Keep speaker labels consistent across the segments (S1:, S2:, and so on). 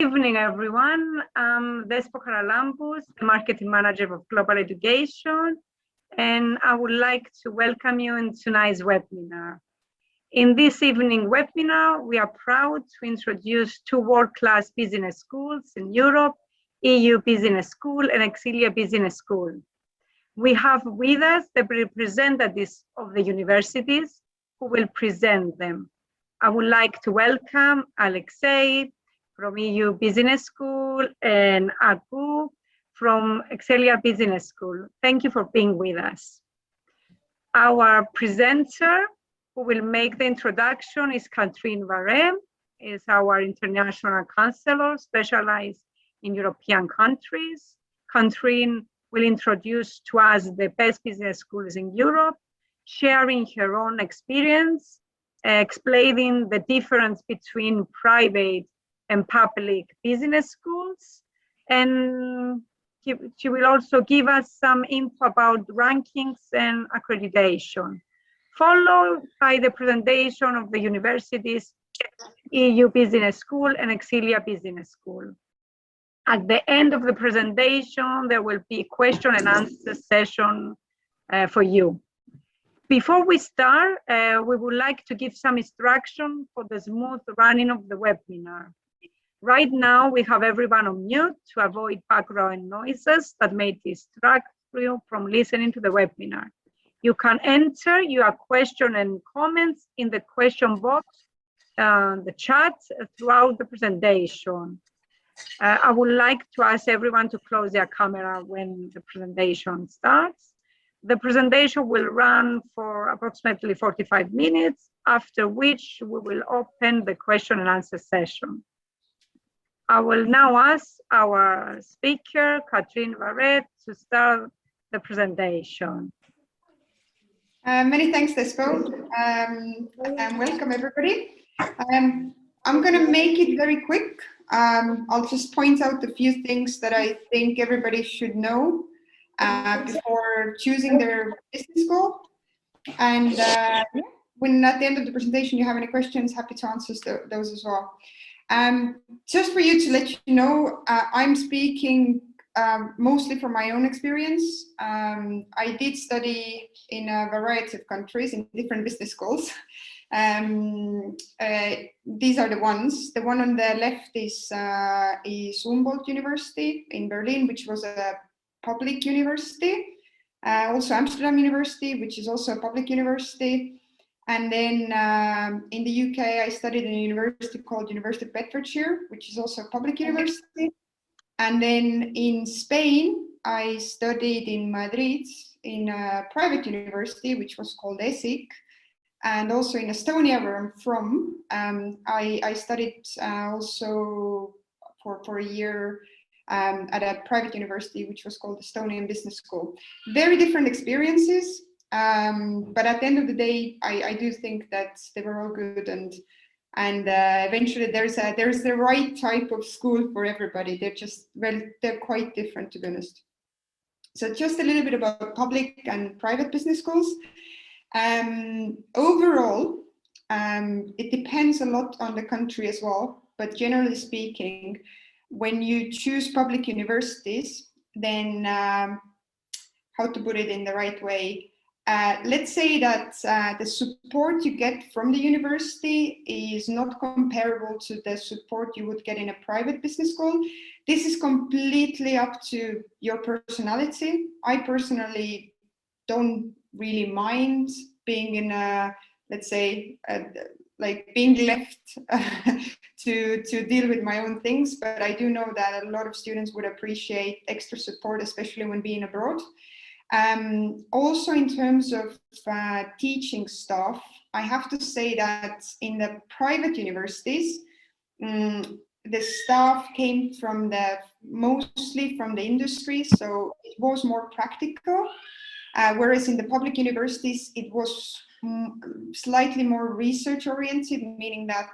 S1: evening, everyone. I'm Despo Haralambous, the Marketing Manager of Global Education, and I would like to welcome you in tonight's webinar. In this evening webinar, we are proud to introduce two world-class business schools in Europe, EU Business School and Excelia Business School. We have with us the representatives of the universities who will present them. I would like to welcome Aleksei from EU Business School and Agung from Excelia Business School. Thank you for being with us. Our presenter who will make the introduction is Katrin Vares, is our international counsellor specialized in European countries. Katrin will introduce to us the best business schools in Europe, sharing her own experience, explaining the difference between private and public business schools. And she will also give us some info about rankings and accreditation, followed by the presentation of the universities, EU Business School and Excelia Business School. At the end of the presentation, there will be a question and answer session for you. Before we start, we would like to give some instruction for the smooth running of the webinar. Right now, we have everyone on mute to avoid background noises that may distract you from listening to the webinar. You can enter your question and comments in the question box, the chat throughout the presentation. I would like to ask everyone to close their camera when the presentation starts. The presentation will run for approximately 45 minutes, after which we will open the question and answer session. I will now ask our speaker, Katrin Vares, to start the presentation.
S2: Many thanks, Despo, and welcome everybody. I'm going to make it very quick. I'll just point out a few things that I think everybody should know before choosing their business school. And when at the end of the presentation you have any questions, happy to answer those as well. Just for you to let you know, I'm speaking mostly from my own experience. I did study in a variety of countries in different business schools. These are the ones. The one on the left is Humboldt University in Berlin, which was a public university. Also Amsterdam University, which is also a public university. And then in the UK, I studied in a university called University of Bedfordshire, which is also a public university. And then in Spain, I studied in Madrid in a private university, which was called ESIC. And also in Estonia, where I'm from, I studied also for a year at a private university, which was called Estonian Business School. Very different experiences. But at the end of the day, I do think that they were all good, and eventually there's the right type of school for everybody. They're quite different, to be honest. So just a little bit about public and private business schools. Overall, it depends a lot on the country as well, but generally speaking, when you choose public universities, then how to put it in the right way? Let's say that the support you get from the university is not comparable to the support you would get in a private business school. This is completely up to your personality. I personally don't really mind being in a, let's say, like being left to deal with my own things, but I do know that a lot of students would appreciate extra support, especially when being abroad. Also in terms of teaching staff, I have to say that in the private universities, the staff came from mostly from the industry, so it was more practical, whereas in the public universities, it was slightly more research oriented, meaning that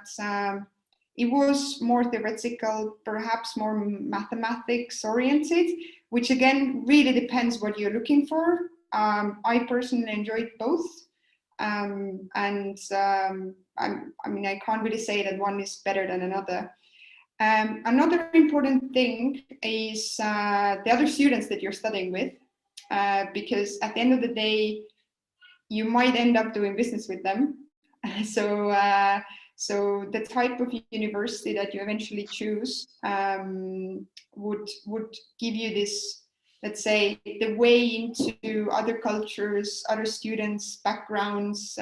S2: it was more theoretical, perhaps more mathematics oriented, which again really depends what you're looking for. I personally enjoyed both, I mean, I can't really say that one is better than another. Another important thing is the other students that you're studying with, because at the end of the day, you might end up doing business with them. So the type of university that you eventually choose would give you this, let's say, the way into other cultures, other students' backgrounds,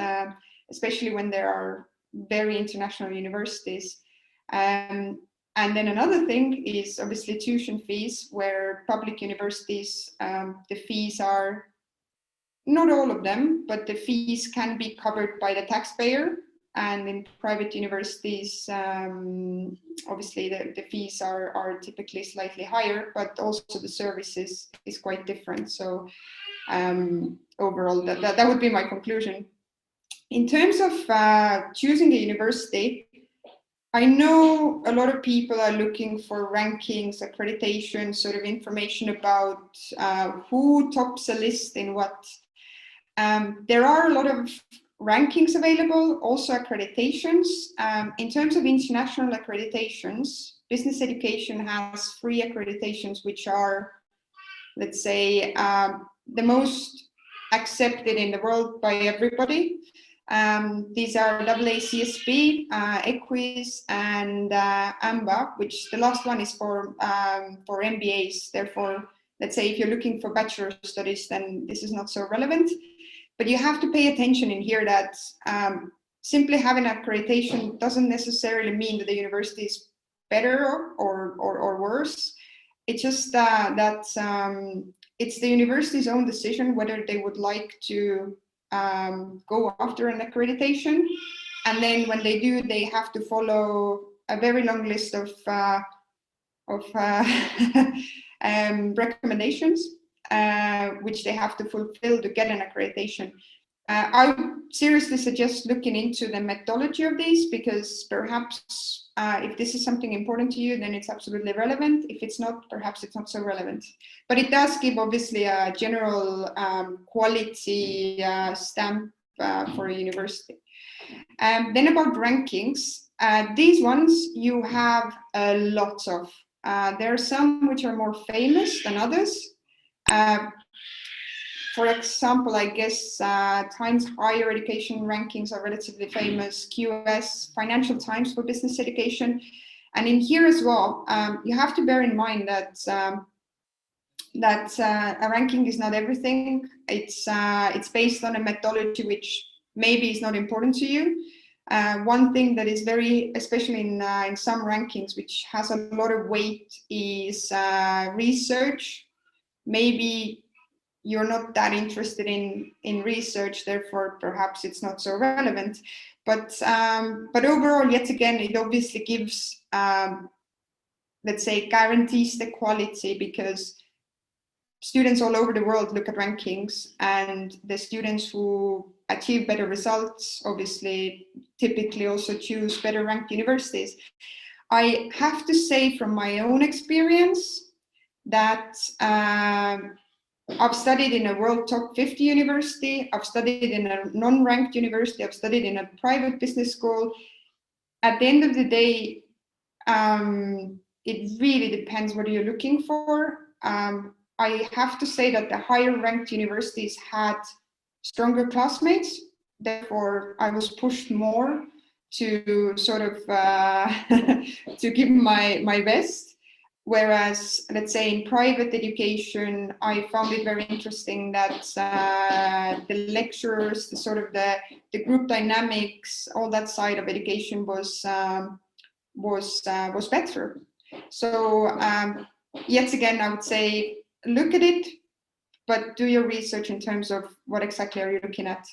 S2: especially when there are very international universities. And then another thing is obviously tuition fees, where public universities, the fees are, not all of them, but the fees can be covered by the taxpayer. And in private universities, obviously the fees are typically slightly higher, but also the services is quite different. So overall, that would be my conclusion. In terms of choosing a university, I know a lot of people are looking for rankings, accreditation, sort of information about who tops a list in what. There are a lot of rankings available, also accreditations. In terms of international accreditations, business education has 3 accreditations, which are, let's say, the most accepted in the world by everybody. These are AACSB, EQUIS, and AMBA, which the last one is for MBAs. Therefore, let's say if you're looking for bachelor studies, then this is not so relevant. But you have to pay attention in here that simply having accreditation doesn't necessarily mean that the university is better or worse. It's just that it's the university's own decision whether they would like to go after an accreditation, and then when they do, they have to follow a very long list of recommendations which they have to fulfill to get an accreditation. I would seriously suggest looking into the methodology of these, because perhaps if this is something important to you, then it's absolutely relevant. If it's not, perhaps it's not so relevant. But it does give obviously a general quality stamp for a university. Then about rankings, these ones you have a lot of. There are some which are more famous than others. For example, I guess Times Higher Education rankings are relatively famous, QS, Financial Times for business education. And in here as well, you have to bear in mind that a ranking is not everything. It's based on a methodology which maybe is not important to you. One thing that is very, especially in some rankings, which has a lot of weight is research. Maybe you're not that interested in research, therefore perhaps it's not so relevant. But overall, yet again, it obviously gives, let's say, guarantees the quality, because students all over the world look at rankings, and the students who achieve better results obviously typically also choose better ranked universities. I have to say from my own experience that I've studied in a world top 50 university, I've studied in a non-ranked university, I've studied in a private business school. At the end of the day, it really depends what you're looking for. I have to say that the higher ranked universities had stronger classmates, therefore I was pushed more to sort of to give my best. Whereas, let's say in private education, I found it very interesting that the lecturers, the sort of the group dynamics, all that side of education was better. So yet again, I would say look at it, but do your research in terms of what exactly are you looking at.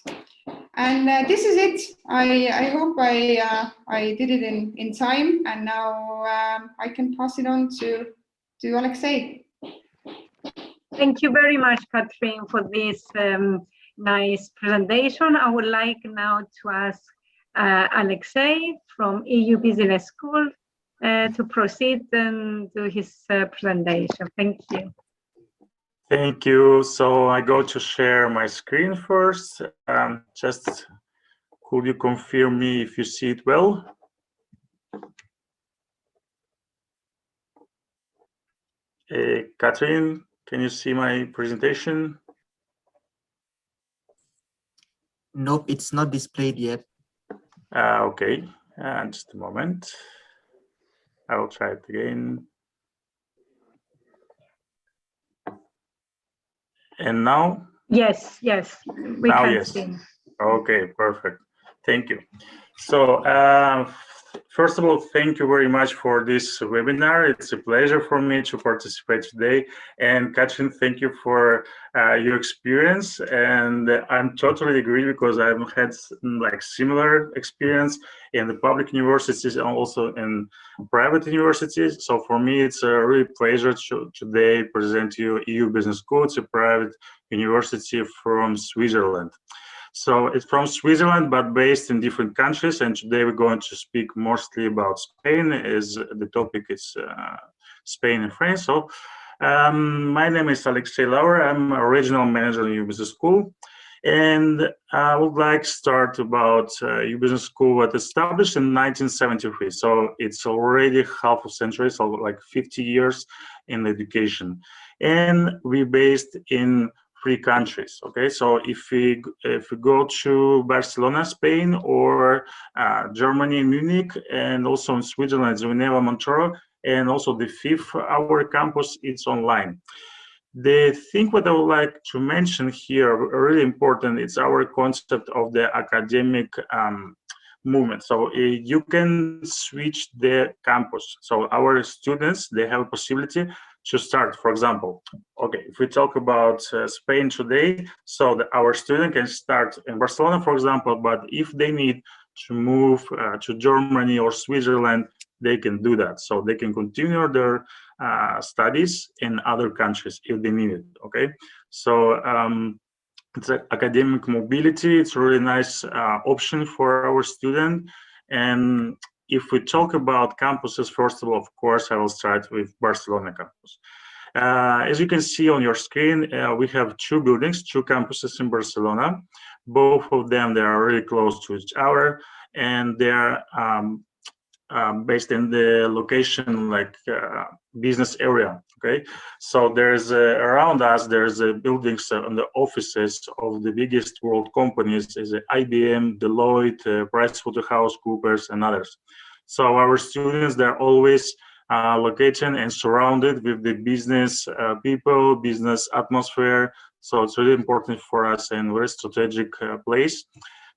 S2: And this is it. I hope I did it in time, and now I can pass it on to Aleksei.
S1: Thank you very much, Katrin, for this nice presentation. I would like now to ask Aleksei from EU Business School to proceed and do his presentation. Thank you.
S3: Thank you. So I go to share my screen first. Just could you confirm me if you see it well? Katrin, can you see my presentation?
S4: Nope, it's not displayed yet.
S3: Okay, just a moment. I will try it again. And now?
S1: Yes, yes, we
S3: Now,
S1: can
S3: yes.
S1: see.
S3: Okay, perfect. Thank you. So, first of all, thank you very much for this webinar. It's a pleasure for me to participate today. And Katrin, thank you for your experience. And I'm totally agree because I've had like similar experience in the public universities and also in private universities. So for me, it's a real pleasure to today present you EU Business School. It's a private university from Switzerland. So it's from Switzerland, but based in different countries. And today we're going to speak mostly about Spain, as the topic is Spain and France. So my name is Aleksei Lauer. I'm a regional manager in EU Business School. And I would like to start about EU Business School was established in 1973. So it's already half a century, so like 50 years in education. And we're based in 3 countries. Okay, so if we go to Barcelona, Spain, or Germany, Munich, and also in Switzerland, Geneva, Montreal, and also the 5th our campus, it's online. The thing what I would like to mention here, really important, it's our concept of the academic movement. So you can switch the campus. So our students, they have a possibility to start, for example, okay, if we talk about Spain today, so our student can start in Barcelona, for example, but if they need to move to Germany or Switzerland, they can do that. So they can continue their studies in other countries if they need it, okay? So it's academic mobility. It's a really nice option for our student. And if we talk about campuses, first of all, of course, I will start with Barcelona campus. As you can see on your screen, we have 2 buildings, 2 campuses in Barcelona. Both of them, they are really close to each other, and they're based in the location like business area. Okay, so there's around us there's buildings and the offices of the biggest world companies is IBM, Deloitte, PricewaterhouseCoopers, and others. So our students, they're always located and surrounded with the business people, business atmosphere. So it's really important for us and very strategic place.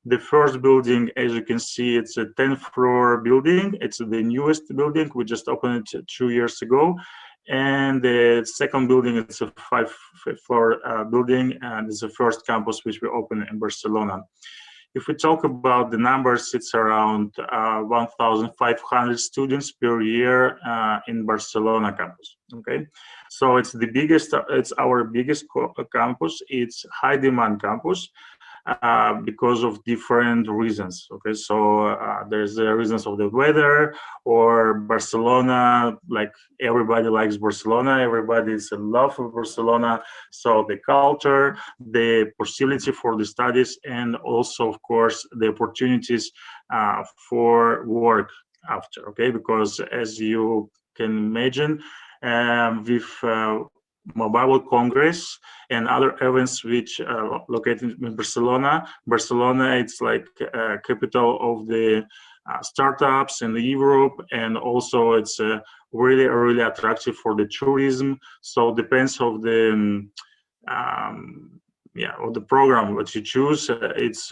S3: The first building, as you can see, it's a 10th floor building. It's the newest building. We just opened it 2 years ago. And the second building, it's a 5th floor building, and it's the first campus which we opened in Barcelona. If we talk about the numbers, it's around 1,500 students per year in Barcelona campus. Okay, so it's the biggest. It's our biggest campus. It's high demand campus. Because of different reasons. Okay, so there's the reasons of the weather, or Barcelona, like everybody likes Barcelona, everybody is in love with Barcelona. So the culture, the possibility for the studies, and also, of course, the opportunities for work after. Okay, because as you can imagine, with Mobile World Congress and other events which are located in Barcelona. Barcelona, it's like capital of the startups in Europe, and also it's really, really attractive for the tourism. So depends of the of the program that you choose. It's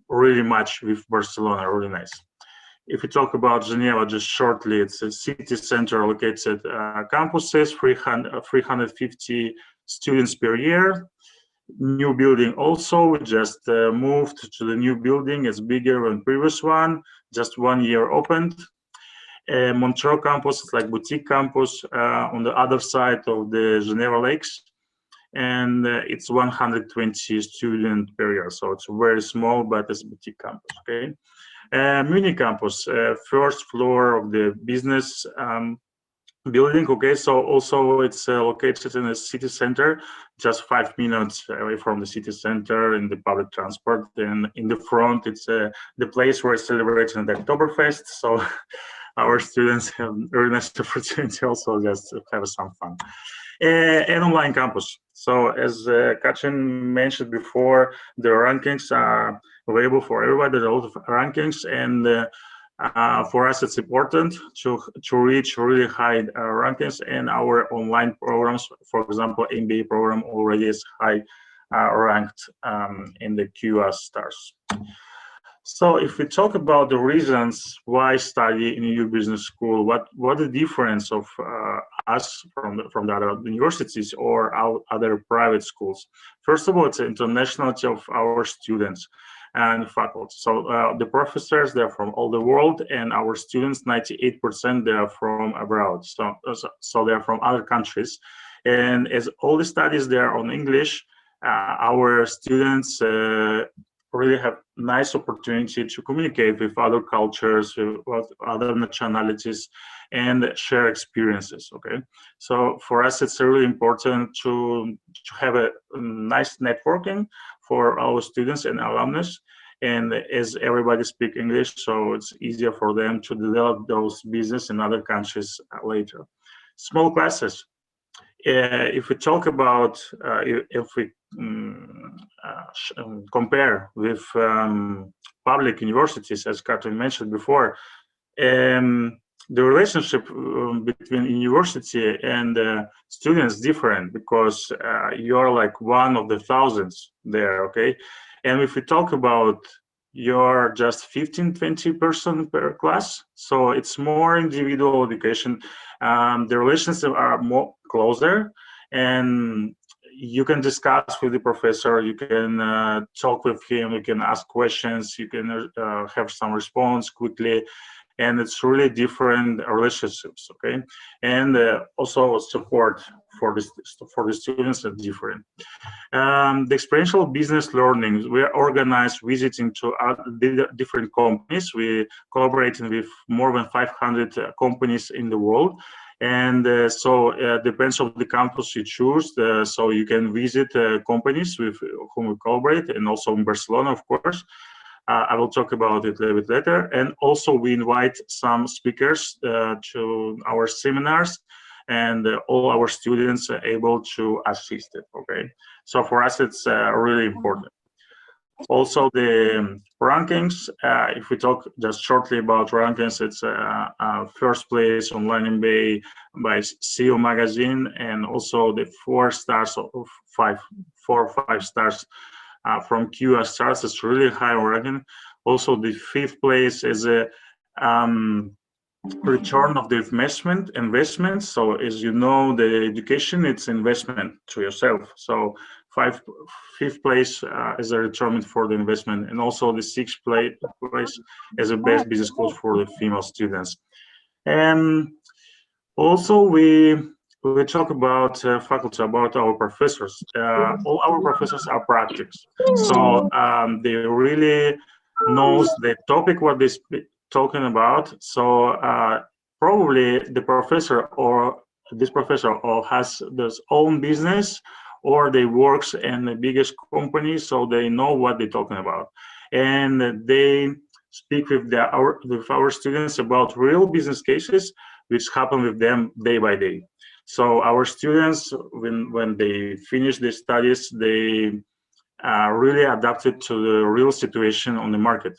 S3: really much with Barcelona, really nice. If we talk about Geneva, just shortly, it's a city center located campuses, 350 students per year. New building also, we just moved to the new building. It's bigger than previous one, just 1 year opened. Montreal campus is like boutique campus on the other side of the Geneva Lakes. And it's 120 students per year. So it's very small, but it's boutique campus, okay? Munich campus, first floor of the business building. Okay, so also it's located in a city center, just 5 minutes away from the city center in the public transport. And in the front, it's the place where it's celebrating the Oktoberfest. So our students have very nice opportunity also just to have some fun. And online campus. So as Katrin mentioned before, the rankings are available for everybody. There's a lot of rankings, and for us it's important to reach really high rankings, and our online programs, for example, MBA program already is high ranked in the QS stars. So if we talk about the reasons why study in EU Business School, what the difference of us from the other universities or our other private schools? First of all, it's the internationality of our students and faculty. So the professors, they're from all the world, and our students, 98%, they are from abroad. So they're from other countries. And as all the studies they are on English, our students really have nice opportunity to communicate with other cultures, with other nationalities, and share experiences. Okay, so for us it's really important to have a nice networking for our students and alumnus, and as everybody speak English, so it's easier for them to develop those business in other countries later. Small classes. If we talk about if we compare with public universities, as Katrin mentioned before, the relationship between university and students is different, because you're like one of the thousands there, okay? And if we talk about you're just 15-20 per class, so it's more individual education. The relationships are more closer, and you can discuss with the professor, you can talk with him, you can ask questions, you can have some response quickly, and it's really different relationships, okay? And also support for the students are different. The experiential business learning, we are organized visiting to different companies. We collaborating with more than 500 companies in the world. And so depends on the campus you choose. So you can visit companies with whom we collaborate, and also in Barcelona, of course. I will talk about it a little bit later. And also we invite some speakers to our seminars, and all our students are able to assist it, okay? So for us, it's really important. Also the rankings, if we talk just shortly about rankings, it's first place online MBA by CEO magazine, and also the 4 stars of 4 or 5 stars from QS stars. It's really high ranking. Also the 5th place is a return of the investment. So as you know, the education, it's investment to yourself. So 5th place is a return for the investment, and also the 6th place as a best business school for the female students. And also we talk about faculty, about our professors. All our professors are practics, so they really knows the topic what they talking about. So probably the professor or this professor or has their own business, or they works in the biggest company, so they know what they're talking about, and they speak with our students about real business cases which happen with them day by day. So our students, when they finish their studies, they really adapted to the real situation on the market.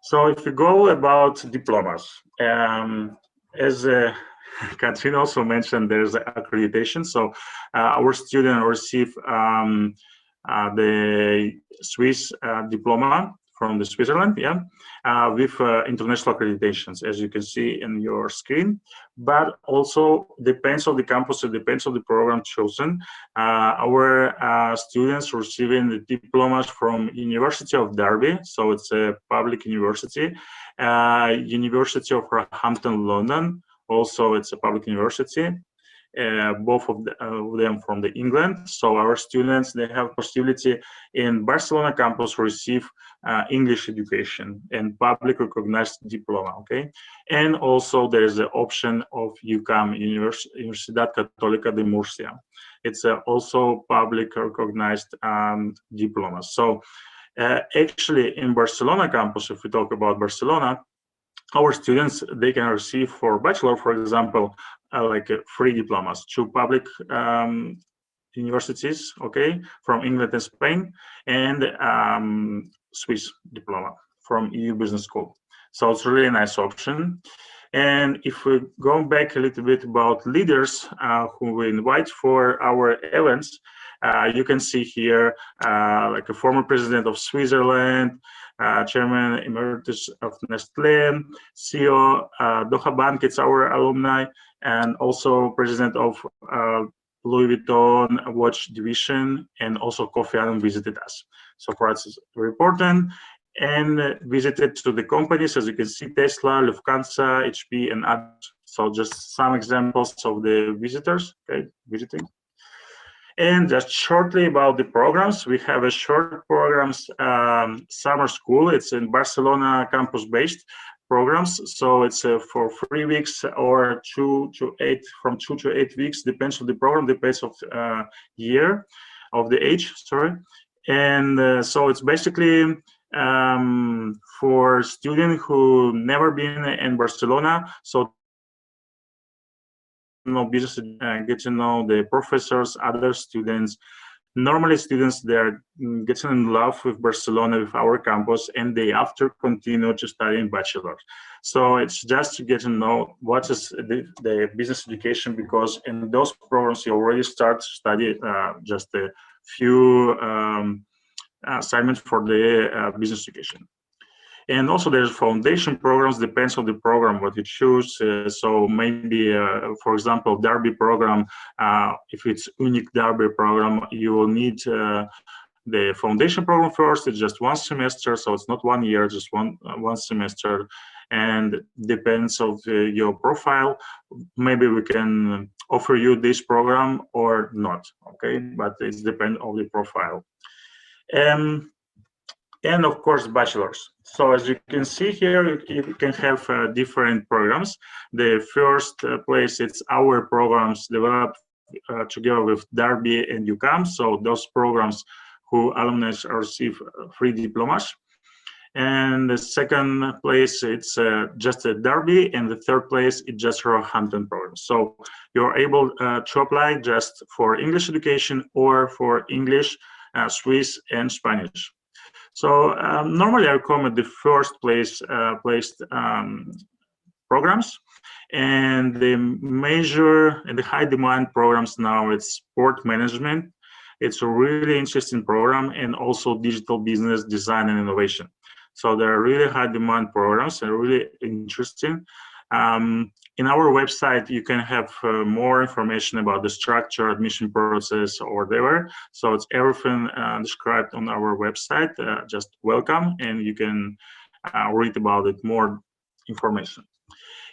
S3: So if we go about diplomas, as Katrin also mentioned, there's accreditation. So our students receive the Swiss diploma from the Switzerland, with international accreditations, as you can see in your screen. But also depends on the campus, it depends on the program chosen. Our students receiving the diplomas from University of Derby, so it's a public university. University of Roehampton, London, also it's a public university. Both of them from the England. So our students, they have possibility in Barcelona campus receive English education and public recognized diploma, okay? And also there's the option of UCAM, Universidad Católica de Murcia. It's also public recognized diploma. So actually in Barcelona campus, if we talk about Barcelona, our students, they can receive for bachelor, for example, like free diplomas to public universities, okay, from England and Spain, and Swiss diploma from EU Business School. So it's really a nice option. And if we go back a little bit about leaders who we invite for our events, you can see here like a former president of Switzerland, chairman emeritus of Nestlé, CEO Doha Bank, it's our alumni, and also president of Louis Vuitton watch division, and also Kofi Annan visited us. So for us, it's very important. And visited to the companies, as you can see, Tesla, Lufthansa, HP, and others. So just some examples of the visitors, okay, visiting. And just shortly about the programs, we have a short programs summer school. It's in Barcelona campus-based programs. So it's for 3 weeks or 2 to 8, from 2 to 8 weeks, depends on the program, depends of year, of the age, sorry. And so it's basically for students who never been in Barcelona, so business, get to know the professors, other students. Normally students, they're getting in love with Barcelona, with our campus, and they after continue to study in bachelor. So it's just to get to know what is the business education, because in those programs you already start to study just a few assignments for the business education. And also there's foundation programs, depends on the program what you choose. So maybe, for example, Derby program, if it's unique Derby program, you will need the foundation program first. It's just 1 semester, so it's not 1 year, just one semester. And depends of your profile, maybe we can offer you this program or not, okay? But it depends on the profile. And of course, bachelors. So as you can see here, you can have different programs. The first place, it's our programs developed together with Derby and UCAM. So those programs who alumni receive free diplomas. And the second place, it's just a Derby, and the third place, it's just Roehampton program. So you're able to apply just for English education or for English, Swiss, and Spanish. So normally I recommend the first placed programs, and the major and the high demand programs now, it's sport management. It's a really interesting program, and also digital business design and innovation. So there are really high demand programs and really interesting. In our website, you can have more information about the structure, admission process, or whatever. So it's everything described on our website. Just welcome, and you can read about it, more information.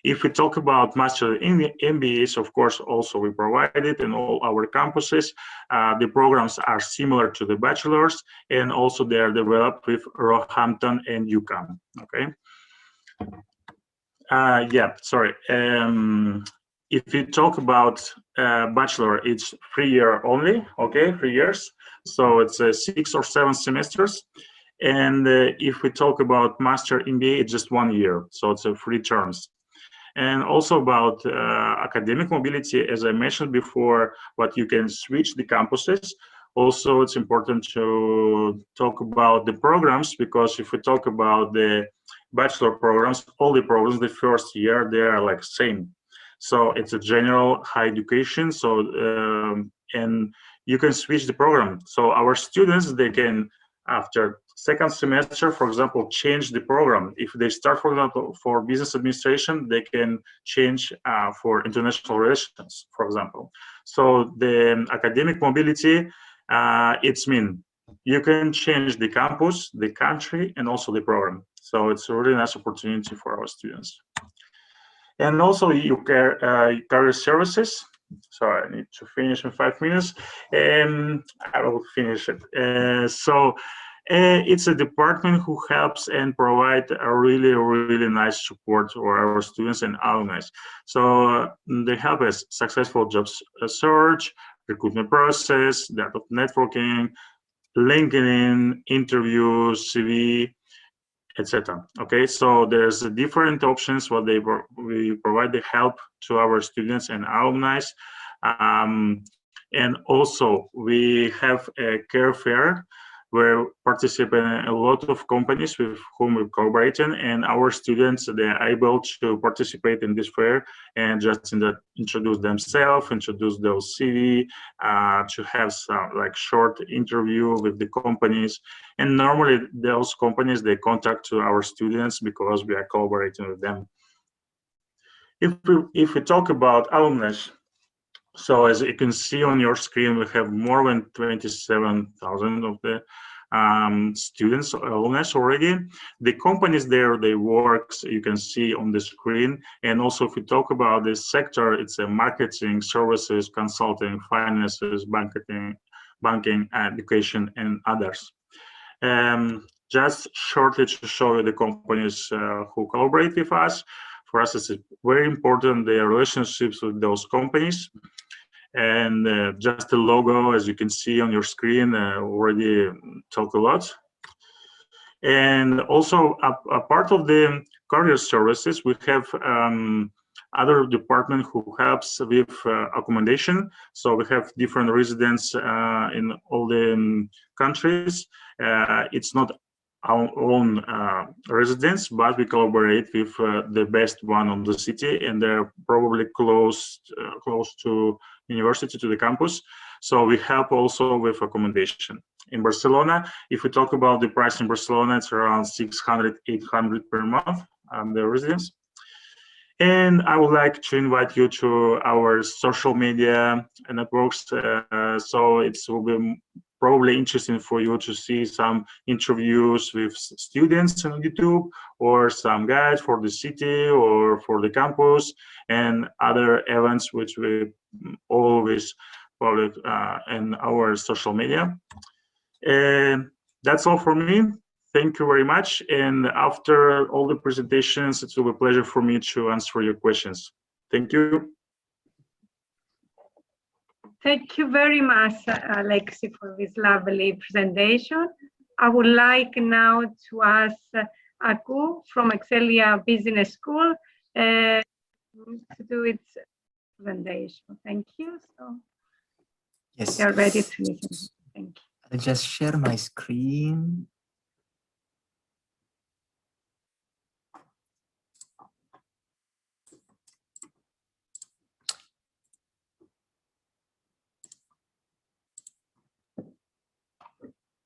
S3: If we talk about master in MBAs, of course, also we provide it in all our campuses. The programs are similar to the bachelor's, and also they are developed with Roehampton and UCAM, okay? Yeah, sorry. If you talk about bachelor, it's 3 year only, okay, 3 years. So it's 6 or 7 semesters. And if we talk about master MBA, it's just 1 year. So it's 3 terms. And also about academic mobility, as I mentioned before, what you can switch the campuses. Also, it's important to talk about the programs, because if we talk about the bachelor programs, all the programs, the first year, they are like same. So it's a general high education. So, and you can switch the program. So our students, they can, after second semester, for example, change the program. If they start, for example, for business administration, they can change for international relations, for example. So the academic mobility, it's mean you can change the campus, the country, and also the program. So it's a really nice opportunity for our students. And also you career services. So I need to finish in 5 minutes, and I will finish it. It's a department who helps and provide a really, really nice support for our students and alumni. So they help us successful jobs search, recruitment process, data networking, LinkedIn, interviews, CV, etc. Okay, so there's different options what we provide the help to our students and alumni. And also we have a care fair where participate a lot of companies with whom we're collaborating, and our students, they're able to participate in this fair and just introduce themselves, introduce their CV, to have some like short interview with the companies. And normally those companies, they contact to our students because we are collaborating with them. If we talk about alumni, so as you can see on your screen, we have more than 27,000 of the students, alumni already. The companies there, they work, you can see on the screen. And also if we talk about this sector, it's a marketing, services, consulting, finances, banking, education, and others. Just shortly to show you the companies who collaborate with us. For us, it's very important, the relationships with those companies. And just the logo, as you can see on your screen, already talk a lot. And also a part of the career services, we have other department who helps with accommodation. So we have different residents in all the countries. It's not our own residents, but we collaborate with the best one on the city, and they're probably close to university, to the campus. So we help also with accommodation. In Barcelona, if we talk about the price in Barcelona, it's around 600, 800 per month, the residents. And I would like to invite you to our social media networks. So it will be probably interesting for you to see some interviews with students on YouTube, or some guides for the city or for the campus, and other events which we always publish in our social media. And that's all for me. Thank you very much. And after all the presentations, it will be a pleasure for me to answer your questions. Thank you.
S1: Thank you very much, Aleksei, for this lovely presentation. I would like now to ask Agung from Excelia Business School to do its presentation. Thank you. So
S4: Yes.
S1: you're ready to listen. Thank you.
S4: I'll just share my screen.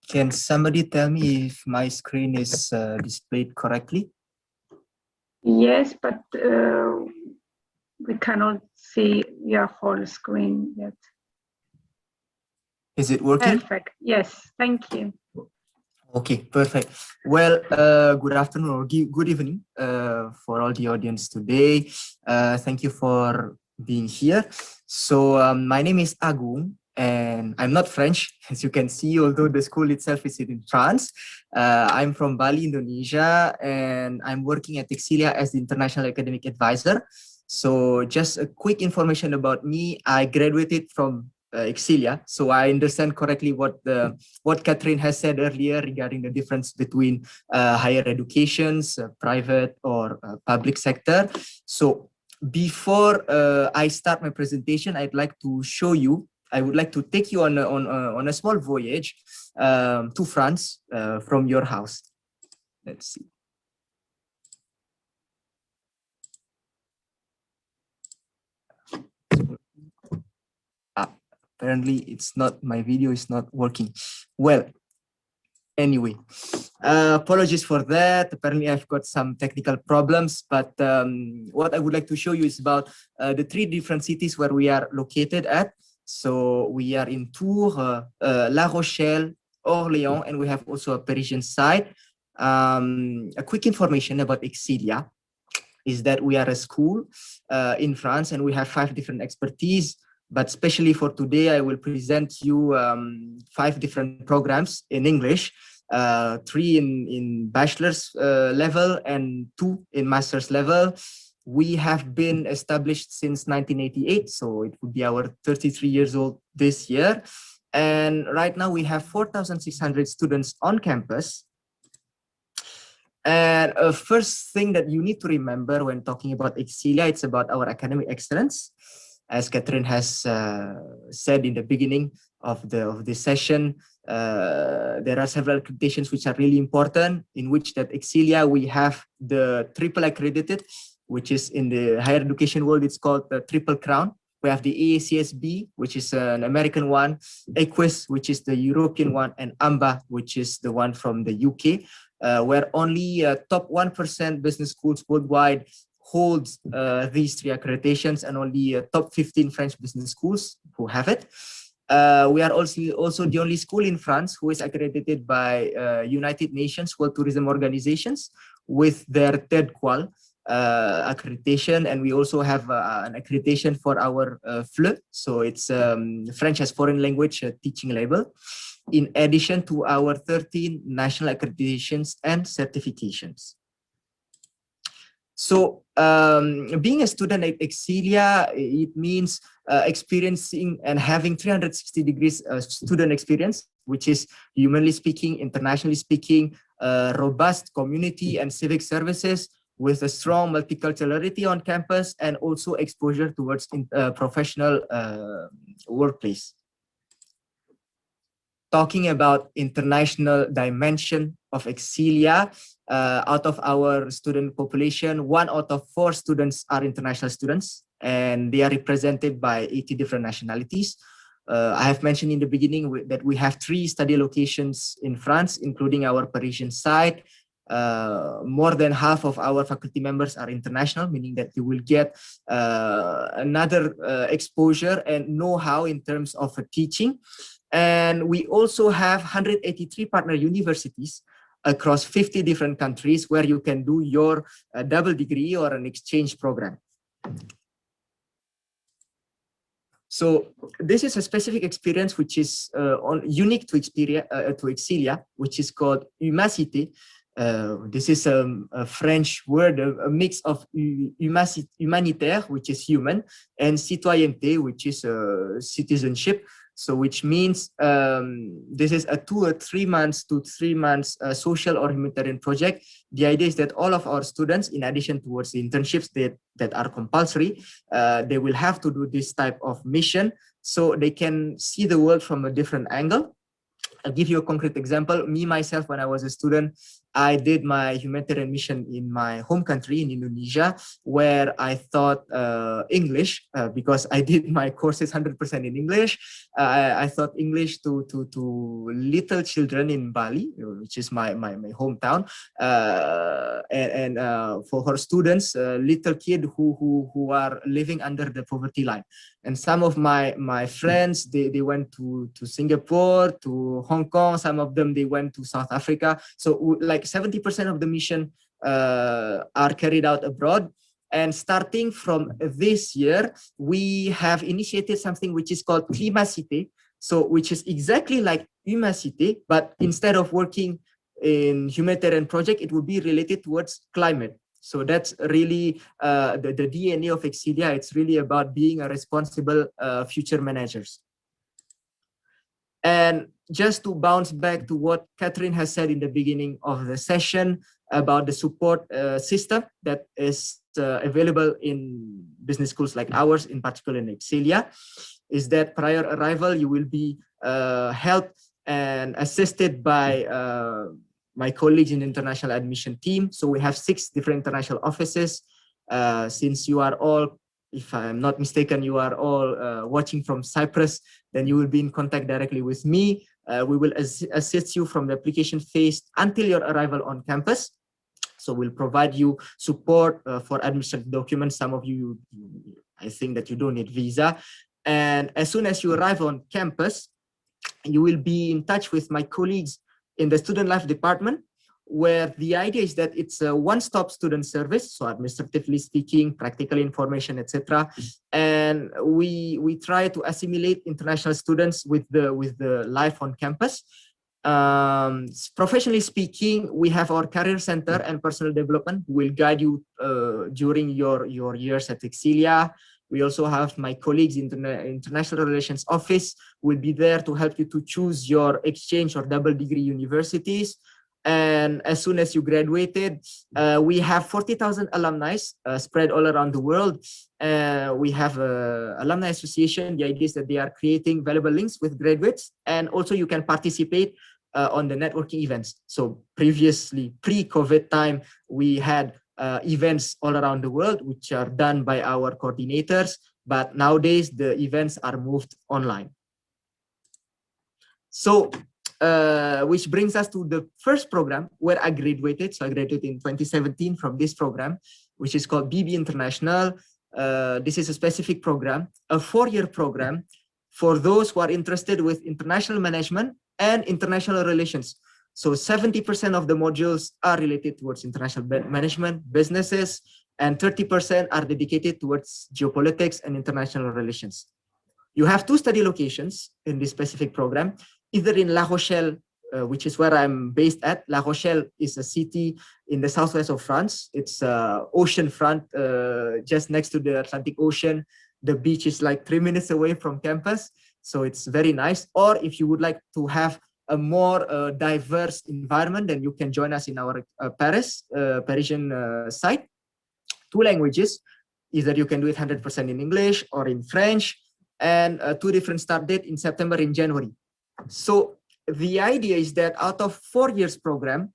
S4: Can somebody tell me if my screen is displayed correctly?
S1: Yes, but we cannot see your whole screen yet.
S4: Is it working?
S1: Perfect. Yes, thank you.
S4: Okay, perfect. Well, good afternoon or good evening for all the audience today. Thank you for being here. So my name is Agung, and I'm not French, as you can see, although the school itself is in France. I'm from Bali, Indonesia, and I'm working at Excelia as the International Academic Advisor. So just a quick information about me. I graduated from Excelia, so I understand correctly what Katrin has said earlier regarding the difference between higher educations, private or public sector. So before I start my presentation, I'd like to show you. I would like to take you on a small voyage to France from your house. Let's see. Apparently it's not, my video is not working. Well, anyway, apologies for that. Apparently I've got some technical problems, but what I would like to show you is about the 3 different cities where we are located at. So we are in Tours, La Rochelle, Orléans, and we have also a Parisian side. A quick information about Excelia is that we are a school in France, and we have 5 different expertise. But especially for today, I will present you 5 different programs in English, 3 in bachelor's level and 2 in master's level. We have been established since 1988, so it would be our 33 years old this year. And right now we have 4,600 students on campus. And first thing that you need to remember when talking about Excelia, it's about our academic excellence. As Katrin has said in the beginning of this session, there are several accreditations which are really important, in which that Excelia, we have the triple accredited, which is in the higher education world, it's called the Triple Crown. We have the AACSB, which is an American one, EQUIS, which is the European one, and AMBA, which is the one from the UK, where only top 1% business schools worldwide holds these three accreditations, and only top 15 French business schools who have it. We are also the only school in France who is accredited by United Nations World Tourism Organizations with their third qual accreditation, and we also have an accreditation for our FLE, so it's French as foreign language teaching label, in addition to our 13 national accreditations and certifications. So being a student at Excelia, it means experiencing and having 360 degrees student experience, which is humanly speaking, internationally speaking, robust community and civic services with a strong multiculturality on campus, and also exposure towards professional workplace. Talking about international dimension of Excelia, out of our student population, 1 out of 4 students are international students, and they are represented by 80 different nationalities. I have mentioned in the beginning that we have 3 study locations in France, including our Parisian site. More than half of our faculty members are international, meaning that you will get another exposure and know-how in terms of teaching. And we also have 183 partner universities across 50 different countries where you can do your double degree or an exchange program. So this is a specific experience which is unique to Excelia, which is called Humacité. This is a French word, a mix of humanitaire, which is human, and citoyenneté, which is citizenship. So which means this is a 2 or 3 months to 3 months social or humanitarian project. The idea is that all of our students, in addition towards the internships that are compulsory, they will have to do this type of mission so they can see the world from a different angle. I'll give you a concrete example. Me, myself, when I was a student, I did my humanitarian mission in my home country, in Indonesia, where I taught English because I did my courses 100% in English. I taught English to little children in Bali, which is my hometown, and for students, little kids who are living under the poverty line. And some of my friends, they went to Singapore, to Hong Kong. Some of them, they went to South Africa. So like 70% of the mission are carried out abroad. And starting from this year, we have initiated something which is called Climacité. So which is exactly like Humacité, but instead of working in humanitarian project, it will be related towards climate. So that's really the DNA of Excelia. It's really about being a responsible future managers. And just to bounce back to what Katrin has said in the beginning of the session about the support system that is available in business schools like ours, in particular in Excelia, is that prior arrival, you will be helped and assisted by my colleagues in the international admission team. So we have 6 different international offices. Since you are all, if I'm not mistaken, you are all watching from Cyprus, then you will be in contact directly with me. We will assist you from the application phase until your arrival on campus. So we'll provide you support for administrative documents. Some of you, I think that you don't need visa. And as soon as you arrive on campus, you will be in touch with my colleagues in the student life department, where the idea is that it's a one-stop student service, so administratively speaking, practical information, etc. And we try to assimilate international students with the life on campus. Professionally speaking, we have our career center and personal development who will guide you during your years at Excelia. We also have my colleagues in the International Relations Office who will be there to help you to choose your exchange or double degree universities. And as soon as you graduated, we have 40,000 alumni spread all around the world. We have an alumni association. The idea is that they are creating valuable links with graduates, and also you can participate on the networking events. So previously, pre-COVID time, we had events all around the world, which are done by our coordinators, but nowadays the events are moved online. So, which brings us to the first program where I graduated. So I graduated in 2017 from this program, which is called BB International. This is a specific program, a 4-year program for those who are interested with international management and international relations. So 70% of the modules are related towards international management, businesses, and 30% are dedicated towards geopolitics and international relations. You have 2 study locations in this specific program, either in La Rochelle, which is where I'm based at. La Rochelle is a city in the southwest of France. It's ocean front, just next to the Atlantic Ocean. The beach is like 3 minutes away from campus. So it's very nice. Or if you would like to have a more diverse environment, then you can join us in our Parisian site. 2 languages, either you can do it 100% in English or in French, and 2 different start dates in September and January. So the idea is that out of 4 years program,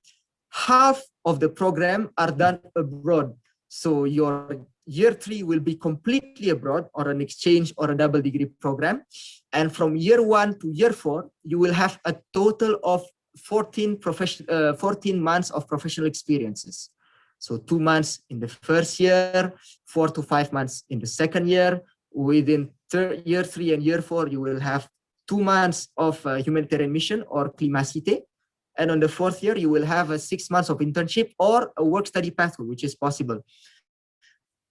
S4: half of the program are done abroad. So your year 3 will be completely abroad or an exchange or a double degree program. And from year 1 to year 4, you will have a total of 14 months of professional experiences. So 2 months in the first year, 4 to 5 months in the second year. Within year 3 and year 4, you will have 2 months of humanitarian mission or Climacité. And on the 4th year, you will have 6 months of internship or a work study pathway, which is possible.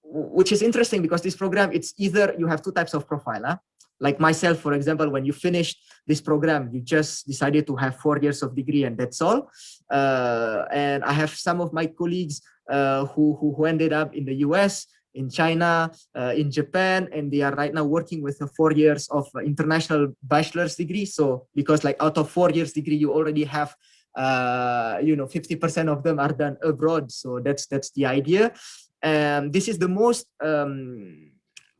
S4: Which is interesting because this program, it's either you have 2 types of profile. Like myself, for example, when you finished this program, you just decided to have 4 years of degree and that's all. And I have some of my colleagues who ended up in the US, in China, in Japan, and they are right now working with 4 years of international bachelor's degree. So because like out of 4 years degree, you already have 50% of them are done abroad. So that's the idea. And this is the most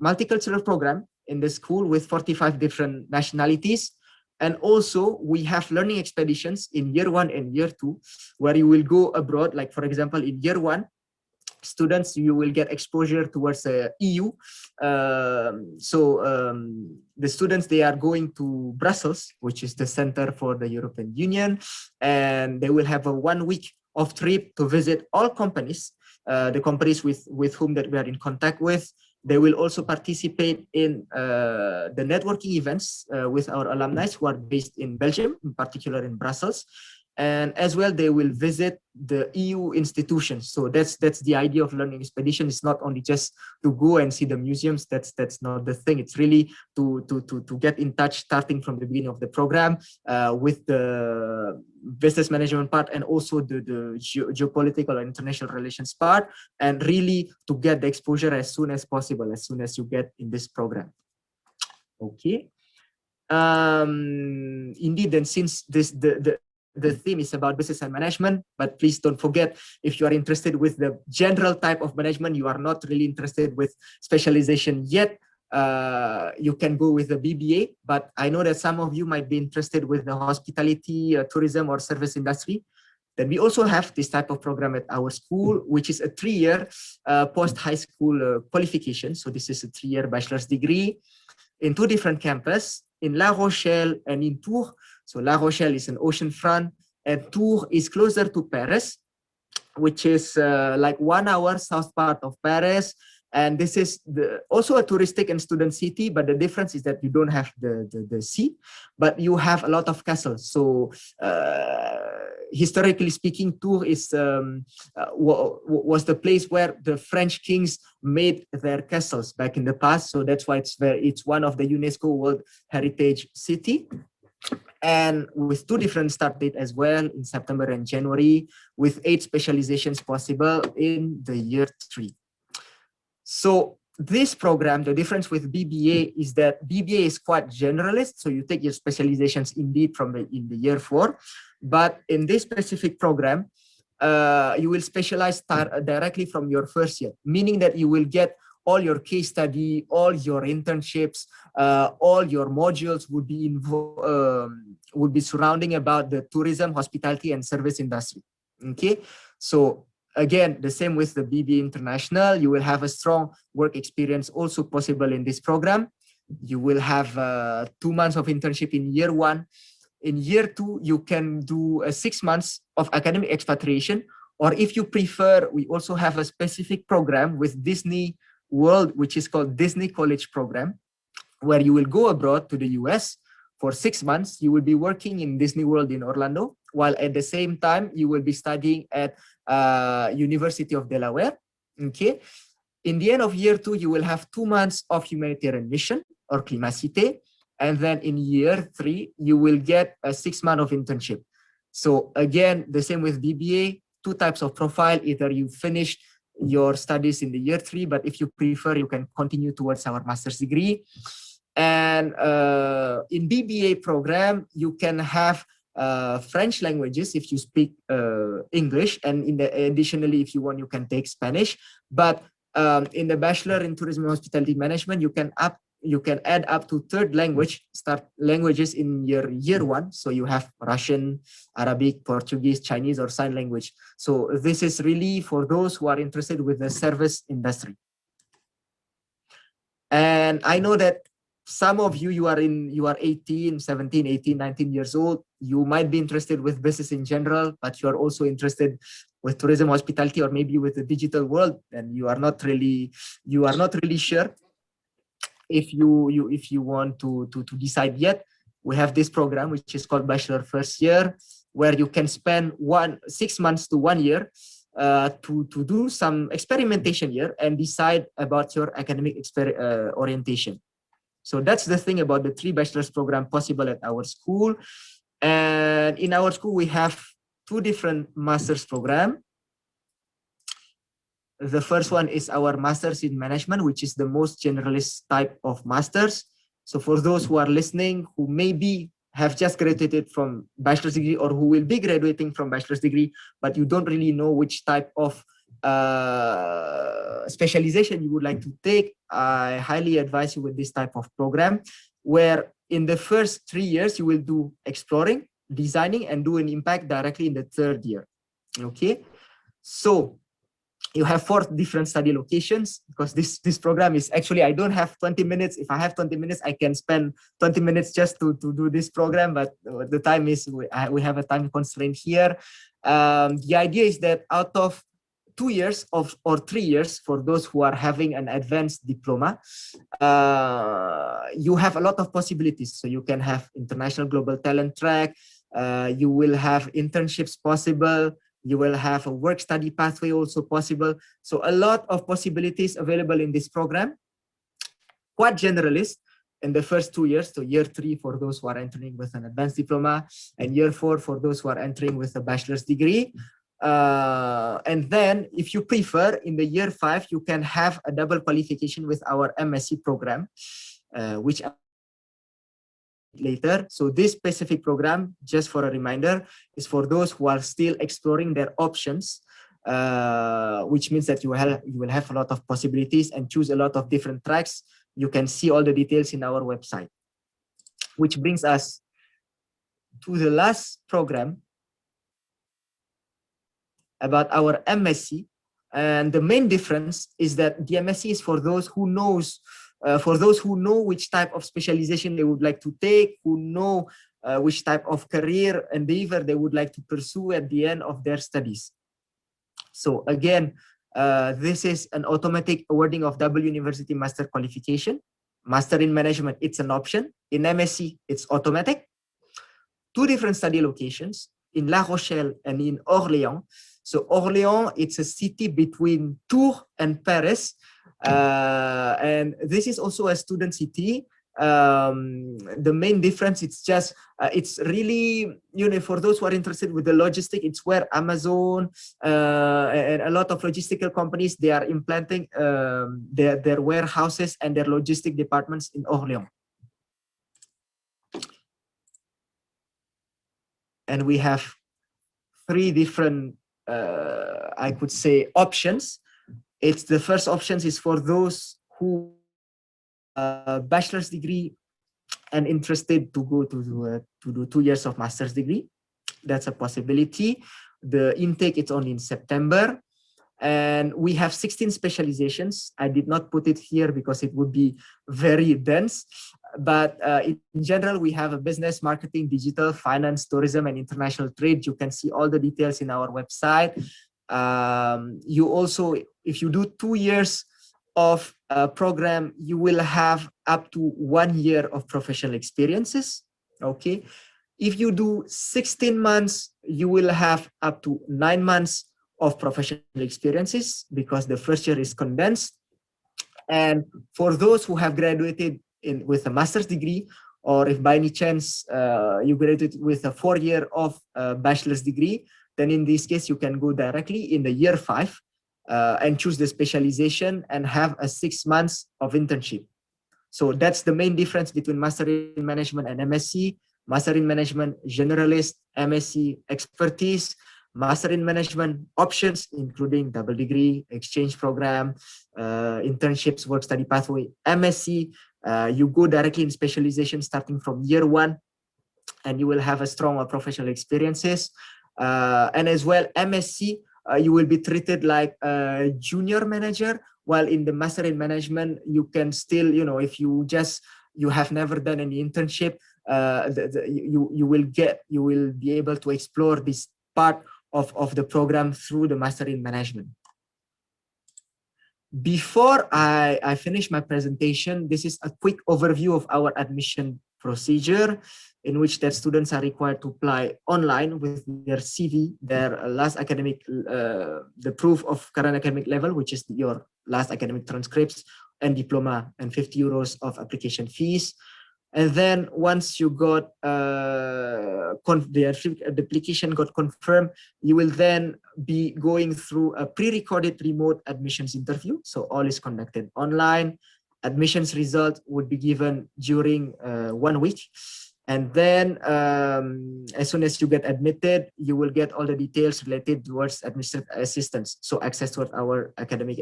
S4: multicultural program in the school with 45 different nationalities. And also we have learning expeditions in year 1 and year 2, where you will go abroad. Like for example, in year 1, students, you will get exposure towards EU. The students, they are going to Brussels, which is the center for the European Union, and they will have a 1 week of trip to visit all companies, the companies with whom that we are in contact with. They will also participate in the networking events with our alumni who are based in Belgium, in particular in Brussels. And as well, they will visit the EU institutions. So that's the idea of learning expedition. It's not only just to go and see the museums. That's not the thing. It's really to get in touch, starting from the beginning of the program, with the business management part and also the geopolitical and international relations part, and really to get the exposure as soon as possible, as soon as you get in this program. Okay. Indeed, and since the theme is about business and management, but please don't forget, if you are interested with the general type of management, you are not really interested with specialization yet, you can go with the BBA. But I know that some of you might be interested with the hospitality, tourism, or service industry. Then we also have this type of program at our school, which is a 3-year post-high school qualification. So this is a 3-year bachelor's degree in 2 different campuses, in La Rochelle and in Tours. So La Rochelle is an ocean front, and Tours is closer to Paris, which is like 1 hour south part of Paris. And this is also a touristic and student city, but the difference is that you don't have the sea, but you have a lot of castles. So historically speaking, Tours is was the place where the French kings made their castles back in the past. So that's why it's one of the UNESCO World Heritage City. And with 2 different start dates as well, in September and January, with 8 specializations possible in the year 3. So this program, the difference with BBA is that BBA is quite generalist. So you take your specializations indeed in the year 4. But in this specific program, you will specialize directly from your first year, meaning that you will get all your case study, all your internships, all your modules would be surrounding about the tourism, hospitality, and service industry. Okay, so again, the same with the BBA International, you will have a strong work experience also possible in this program. You will have 2 months of internship in year 1. In year 2, you can do 6 months of academic expatriation, or if you prefer, we also have a specific program with Disney World, which is called Disney College Program, where you will go abroad to the US for 6 months. You will be working in Disney World in Orlando, while at the same time, you will be studying at University of Delaware. Okay. In the end of year 2, you will have 2 months of humanitarian mission or Climacité. And then in year 3, you will get a 6 month of internship. So again, the same with BBA, 2 types of profile. Either you finish your studies in the year 3, but if you prefer, you can continue towards our master's degree. And in BBA program, you can have French languages if you speak English, and additionally, if you want, you can take Spanish. But in the Bachelor in Tourism and Hospitality Management, you can add up to 3rd language, start languages in your year 1. So you have Russian, Arabic, Portuguese, Chinese, or sign language. So this is really for those who are interested with the service industry. And I know that some of you, you are 18, 17, 18, 19 years old. You might be interested with business in general, but you are also interested with tourism, hospitality, or maybe with the digital world, and you are not really sure if you want to decide yet. We have this program which is called Bachelor First Year, where you can spend 6 months to 1 year to do some experimentation year and decide about your academic orientation. So that's the thing about the 3 bachelor's program possible at our school. And in our school, we have 2 different master's program. The first one is our master's in management, which is the most generalist type of master's. So for those who are listening, who maybe have just graduated from bachelor's degree, or who will be graduating from bachelor's degree, but you don't really know which type of specialization you would like to take, I highly advise you with this type of program, where in the first 3 years, you will do exploring, designing, and do an impact directly in the 3rd year. Okay, so you have 4 different study locations, because this program is actually, I don't have 20 minutes. If I have 20 minutes, I can spend 20 minutes just to do this program, but the time is, we have a time constraint here. The idea is that out of 2 years or 3 years, for those who are having an advanced diploma, you have a lot of possibilities. So you can have international global talent track, you will have internships possible, you will have a work study pathway also possible. So a lot of possibilities available in this program. Quite generalist in the first 2 years. So year 3 for those who are entering with an advanced diploma, and year 4 for those who are entering with a bachelor's degree. And then if you prefer, in the year 5, you can have a double qualification with our MSc program, which later. So this specific program, just for a reminder, is for those who are still exploring their options, which means that you will have a lot of possibilities and choose a lot of different tracks. You can see all the details in our website. Which brings us to the last program about our MSc. And the main difference is that the MSc is for those who know which type of specialization they would like to take, who know which type of career endeavor they would like to pursue at the end of their studies. So again, this is an automatic awarding of double university master qualification. Master in management, it's an option. In MSc, it's automatic. 2 different study locations, in La Rochelle and in Orléans. So Orléans, it's a city between Tours and Paris. And this is also a student city. The main difference, it's just, it's really, for those who are interested with the logistic, it's where Amazon and a lot of logistical companies, they are implanting their warehouses and their logistic departments in Orléans. and we have three different, I could say, options. It's the first options is for those who bachelor's degree and interested to go to do 2 years of master's degree. That's a possibility. The intake is only in September. And we have 16 specializations. I did not put it here because it would be very dense. But in general, we have a business, marketing, digital, finance, tourism, and international trade. You can see all the details in our website. You also, if you do 2 years of a program, you will have up to 1 year of professional experiences. Okay. If you do 16 months, you will have up to 9 months of professional experiences because the first year is condensed. And for those who have graduated with a master's degree, or if by any chance you graduated with a 4 year of bachelor's degree, then in this case, you can go directly in the year 5 and choose the specialization and have a 6 months of internship. So that's the main difference between Master in Management and MSc. Master in Management, generalist, MSc, expertise. Master in Management options, including double degree, exchange program, internships, work study pathway. MSc, you go directly in specialization starting from year 1, and you will have a strong professional experiences. And as well, MSc, you will be treated like a junior manager, while in the Master in Management, you can still, you know, if you have never done any internship, you will be able to explore this part of the program through the Master in Management. Before I finish my presentation, this is a quick overview of our admission procedure, in which that students are required to apply online with their CV, their last academic, the proof of current academic level, which is your last academic transcripts and diploma, and 50 euros of application fees. And then once you got the application got confirmed, you will then be going through a pre-recorded remote admissions interview. So all is conducted online. Admissions result would be given during 1 week. And then as soon as you get admitted, you will get all the details related towards administrative assistance. So access to our academic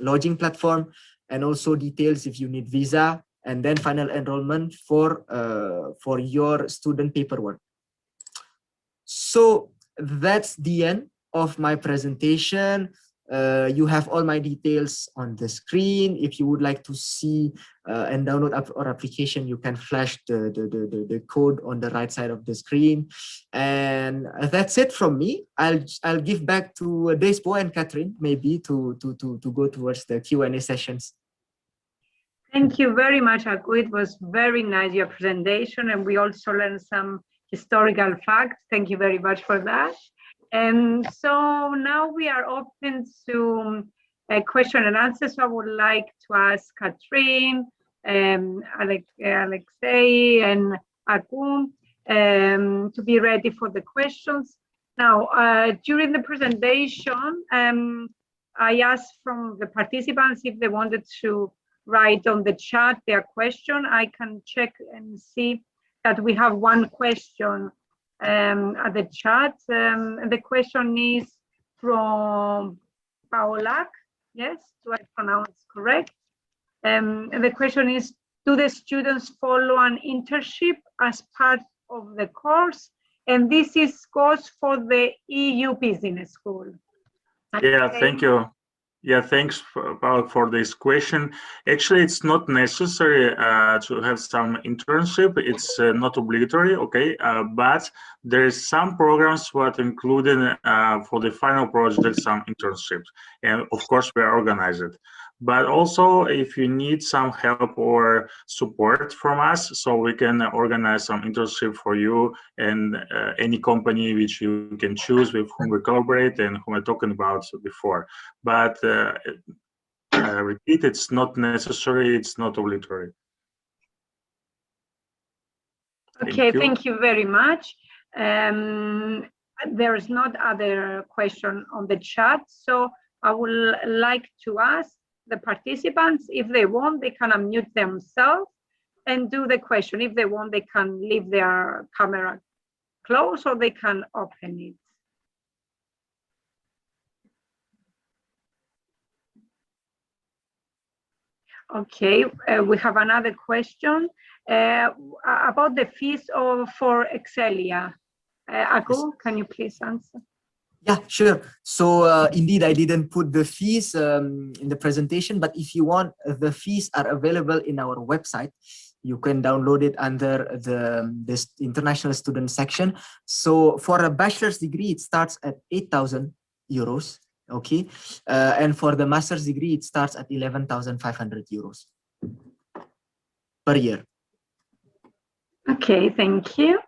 S4: lodging platform, and also details if you need visa, and then final enrollment for your student paperwork. So that's the end of my presentation. You have all my details on the screen. If you would like to see and download our application, you can flash the code on the right side of the screen. And that's it from me. I'll give back to Despo and Katrin, maybe to go towards the Q&A sessions.
S1: Thank you very much, Agung. It was very nice, your presentation, and we also learned some historical facts. Thank you very much for that. And so now we are open to a question and answer. So I would like to ask Katrin, Aleksei, and Agung to be ready for the questions. Now, during the presentation, I asked from the participants if they wanted to write on the chat their question. I can check and see that we have one question at the chat. The question is from Paola. Yes, do I pronounce correct? And the question is, do the students follow an internship as part of the course? And this goes for the EU Business School.
S3: Yeah, thank you. Yeah, thanks for this question. Actually, it's not necessary to have some internship. It's not obligatory, okay? But there is some programs what included for the final project some internships, and of course we are organized. But also, if you need some help or support from us, so we can organize some internship for you and any company which you can choose with whom we collaborate and whom I talking about before. But I repeat, it's not necessary, it's not obligatory.
S1: Okay, thank you very much. There is not other question on the chat, so I would like to ask the participants, if they want, they can unmute themselves and do the question. If they want, they can leave their camera close or they can open it. Okay, we have another question about the fees for Excelia. Agung, can you please answer?
S4: Yeah, sure. So indeed, I didn't put the fees in the presentation, but if you want, the fees are available in our website. You can download it under the international student section. So for a bachelor's degree, it starts at 8,000 euros. Okay. And for the master's degree, it starts at 11,500 euros per year.
S1: Okay, thank you.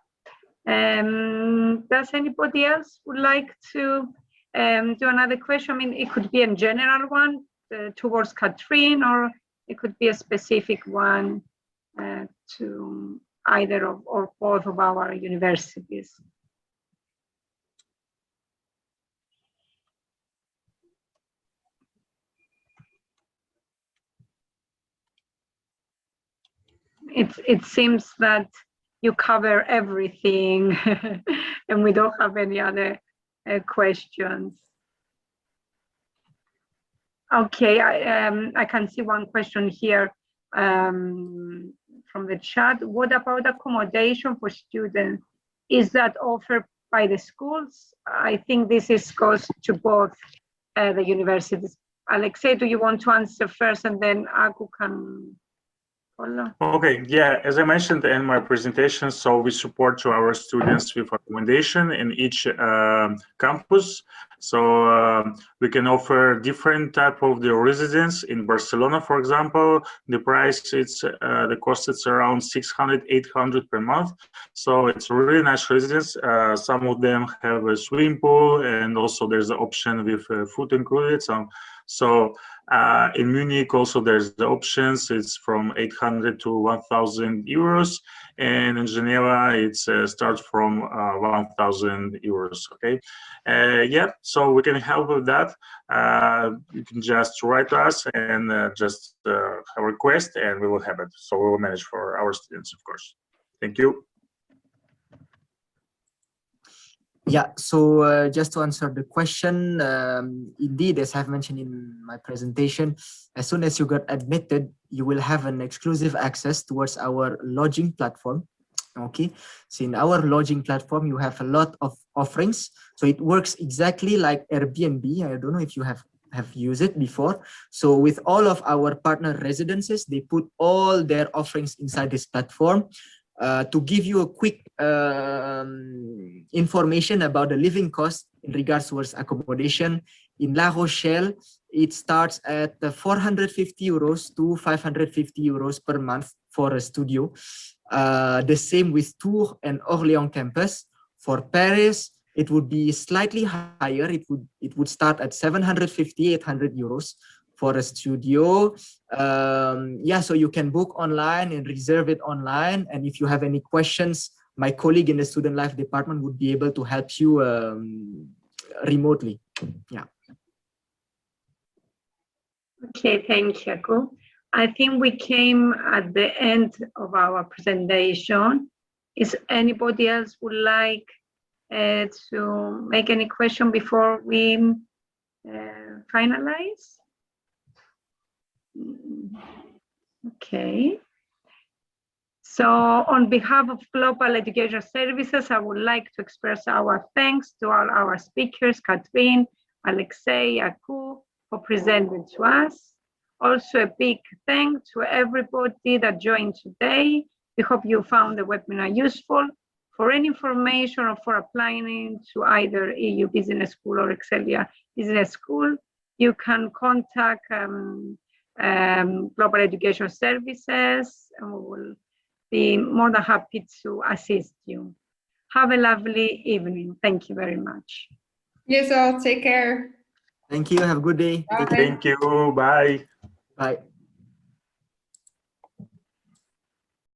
S1: Does anybody else would like to do another question? I mean, it could be a general one towards Katrin, or it could be a specific one to either of or both of our universities. It seems that you cover everything and we don't have any other questions. Okay, I can see one question here from the chat. What about accommodation for students? Is that offered by the schools? I think this goes to both the universities. Aleksei, do you want to answer first and then Agung can follow?
S3: Okay, yeah, as I mentioned in my presentation, so we support to our students with accommodation in each campus. So we can offer different type of the residence. In Barcelona, for example, the price the cost is around 600, 800 per month. So it's a really nice residence. Some of them have a swimming pool, and also there's an option with food included. So in Munich also there's the options. It's from 800 to 1,000 euros, and in Geneva it starts from 1,000 euros. Okay, yeah. So we can help with that. You can just write to us and just have a request, and we will have it. So we will manage for our students, of course. Thank you.
S4: Yeah, so just to answer the question, indeed, as I've mentioned in my presentation, as soon as you got admitted, you will have an exclusive access towards our lodging platform. Okay, so in our lodging platform, you have a lot of offerings. So it works exactly like Airbnb. I don't know if you have used it before. So with all of our partner residences, they put all their offerings inside this platform. To give you a quick information about the living cost in regards towards accommodation, in La Rochelle, it starts at 450 euros to 550 euros per month for a studio. The same with Tours and Orléans campus. For Paris, it would be slightly higher. It would start at 750, 800 euros for a studio. Yeah, so you can book online and reserve it online. And if you have any questions, my colleague in the student life department would be able to help you remotely. Yeah.
S1: Okay, thank you, Agung. I think we came at the end of our presentation. Is anybody else would like to make any question before we finalize? Okay. So on behalf of Global Education Services, I would like to express our thanks to all our speakers, Katrin, Aleksei, Agung, for presenting to us. Also a big thanks to everybody that joined today. We hope you found the webinar useful. For any information or for applying to either EU Business School or Excelia Business School, you can contact Global Education Services, and we will be more than happy to assist you. Have a lovely evening. Thank you very much.
S2: Yes, all. Take care.
S4: Thank you. Have a good day.
S2: Bye.
S3: Thank you. Bye.
S4: Bye.